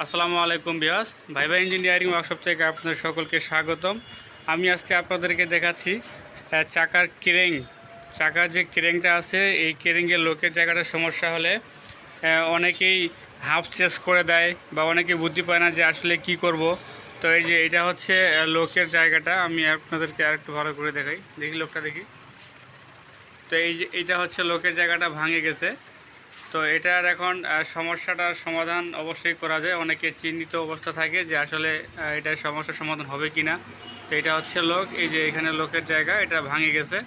আসসালামু আলাইকুম বিয়াস ভাই ভাই ইঞ্জিনিয়ারিং ওয়ার্কশপ থেকে আপনাদের সকলকে স্বাগতম। আমি আজকে আপনাদেরকে দেখাচ্ছি চাকার ক্রেং। চাকার যে ক্রেংটা আছে এই ক্রেংয়ের লোকের জায়গাটা সমস্যা হলে অনেকেই হাফ চেস করে দেয় বা অনেকে বুদ্ধি পায় না যে আসলে কি করব। তো এই যে এটা হচ্ছে লোকের জায়গাটা, আমি আপনাদেরকে আরেকটু ভালো করে দেখাই, দেখি লোকটা দেখি। তো এই যে এটা হচ্ছে লোকের জায়গাটা ভাঙে গেছে। তো এটার এখন সমস্যাটার সমাধান অবশ্যই করা যায়। অনেকে চিন্তিত অবস্থা থাকে যে আসলে এটার সমস্যার সমাধান হবে কি না। তো এটা হচ্ছে লোক, এই যে এখানে লোকের জায়গা এটা ভাঙে গেছে।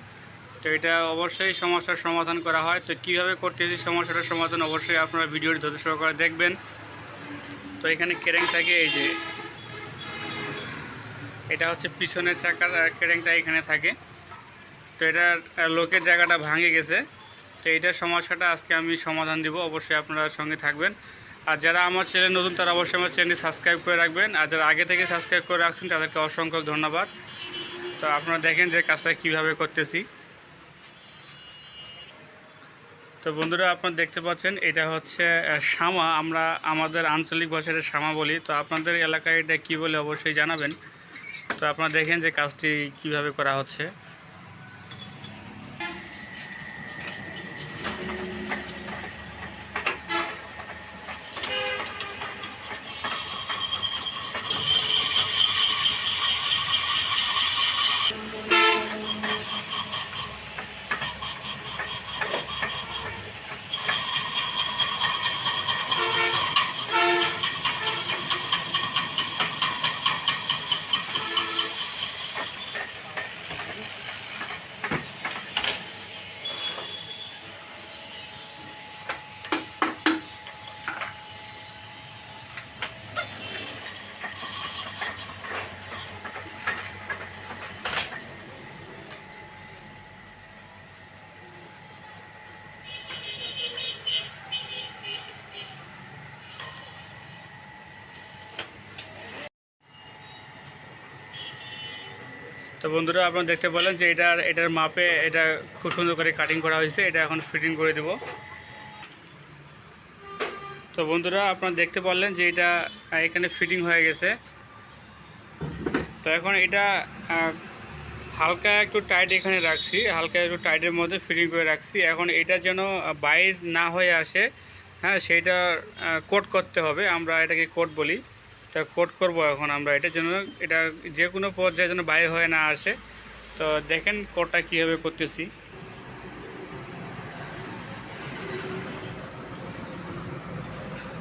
তো এটা অবশ্যই সমস্যার সমাধান করা হয়। তো কীভাবে করতেছি সমস্যাটার সমাধান অবশ্যই আপনারা ভিডিওটি ধৈর্য সহকারে দেখবেন। তো এখানে ক্রেং থাকে, এই যে এটা হচ্ছে পিছনের চাকার ক্রেংটা এখানে থাকে। তো এটার লোকের জায়গাটা ভাঙে গেছে। তো এইটার সমস্যাটা আজকে আমি সমাধান দিব, অবশ্যই আপনারা সঙ্গে থাকবেন। আর যারা আমার চ্যানেল নতুন তারা অবশ্যই আমার চ্যানেলটি সাবস্ক্রাইব করে রাখবেন, আর যারা আগে থেকে সাবস্ক্রাইব করে রাখছেন তাদেরকে অসংখ্য ধন্যবাদ। তো আপনারা দেখেন যে কাজটা কিভাবে করতেছি। তো বন্ধুরা আপনারা দেখতে পাচ্ছেন এটা হচ্ছে শামা, আমরা আমাদের আঞ্চলিক ভাষায় শামা বলি। তো আপনাদের এলাকায় এটা কী বলে অবশ্যই জানাবেন। তো আপনারা দেখেন যে কাজটি কিভাবে করা হচ্ছে। তো বন্ধুরা আপনারা দেখতে পেলেন যে এটার মাপে এটা খুব সুন্দর করে কাটিং করা হয়েছে। এটা এখন ফিটিং করে দেব। তো বন্ধুরা আপনারা দেখতে পারলেন যে এটা এখানে ফিটিং হয়ে গেছে। তো এখন এটা হালকা একটু টাইট এখানে রাখছি, হালকা একটু টাইটের মধ্যে ফিটিং করে রাখছি। এখন এটা যেন বাইর না হয়ে আসে, হ্যাঁ, সেইটা কোট করতে হবে, আমরা এটাকে কোট বলি। তা কোট করব এখন আমরা, এটা যেন এটা যে কোনো পর্যায়ে যেন বাইরে হয়ে না আসে। তো দেখেন কোটটা কীভাবে করতেছি।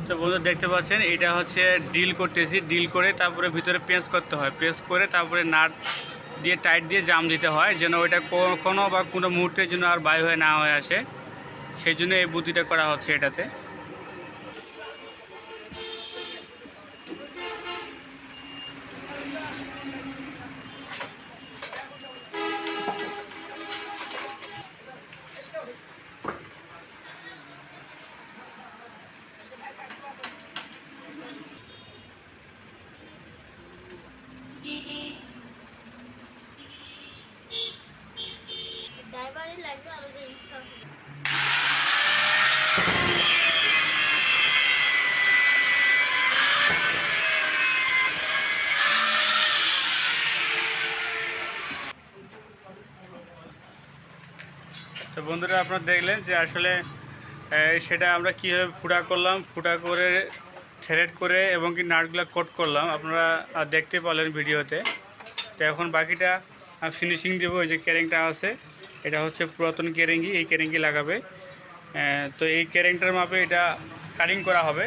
তো বন্ধু দেখতে পাচ্ছেন এটা হচ্ছে ডিল করতেছি, ডিল করে তারপরে ভিতরে পেঁচ করতে হয়, পেঁচ করে তারপরে নাট দিয়ে টাইট দিয়ে জাম দিতে হয় যেন ওইটা কোনো মুহূর্তের জন্য আর বাইরে হয়ে না হয়ে আসে। সেই জন্য এই বুদ্ধিটা করা হচ্ছে এটাতে। তো বন্ধুরা আপনারা দেখলেন যে আসলে সেটা আমরা কীভাবে ফুটা করলাম, ফুটা করে থ্রেড করে এবং কি নাটগুলো কোট করলাম, আপনারা দেখতে পেলেন ভিডিওতে। তো এখন বাকিটা ফিনিশিং দেবো। এই যে ক্যারিংটা আছে এটা হচ্ছে পুরাতন ক্যারিঙ্গি, এই ক্যারিঙ্গি লাগাবে। তো এই ক্যারিংটার মাপে এটা কাটিং করা হবে।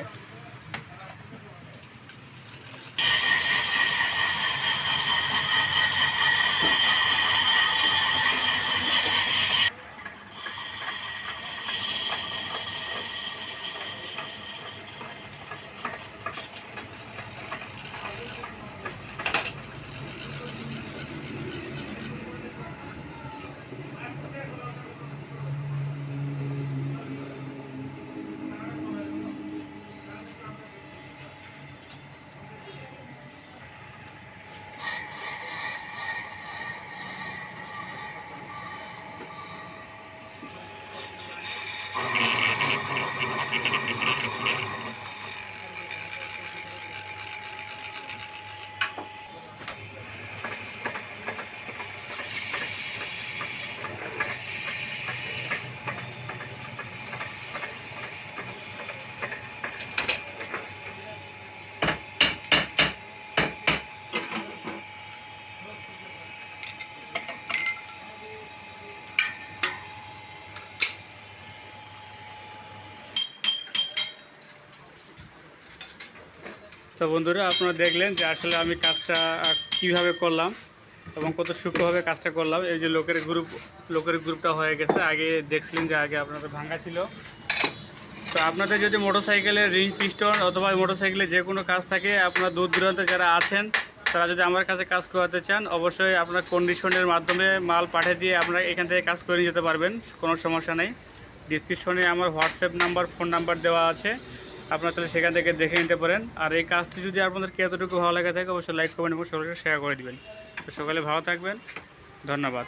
তো বন্ধুরা, আপনারা দেখলেন যে আসলে আমি কাজটা কিভাবে করলাম এবং কত সূক্ষ্মভাবে কাজটা করলাম। এই যে লোকের গ্রুপটা হয়ে গেছে। আগে দেখছিলেন যে আগে আপনাদের ভাঙা ছিল। তো আপনাদের যদি মোটরসাইকেলের রিং পিস্টন অথবা মোটরসাইকেলে যে কোনো কাজ থাকে, আপনারা দূর দূরান্তে যারা আছেন তারা যদি আমার কাছে কাজ করাতে চান, অবশ্যই আপনার কন্ডিশনের মাধ্যমে মাল পাঠিয়ে দিয়ে আপনারা এখান থেকে কাজ করে নিয়ে যেতে পারবেন, কোনো সমস্যা নেই। ডিসক্রিপশনে আমার হোয়াটসঅ্যাপ নাম্বার, ফোন নাম্বার দেওয়া আছে, আপনারা তাহলে সেখান থেকে দেখে নিতে পারেন। আর এই কাজটি যদি আপনাদেরকে এতটুকু ভালো লাগে থাকে, অবশ্যই লাইক, কমেন্ট এবং সবাই শেয়ার করে দেবেন। তো সকালে ভালো থাকবেন, ধন্যবাদ।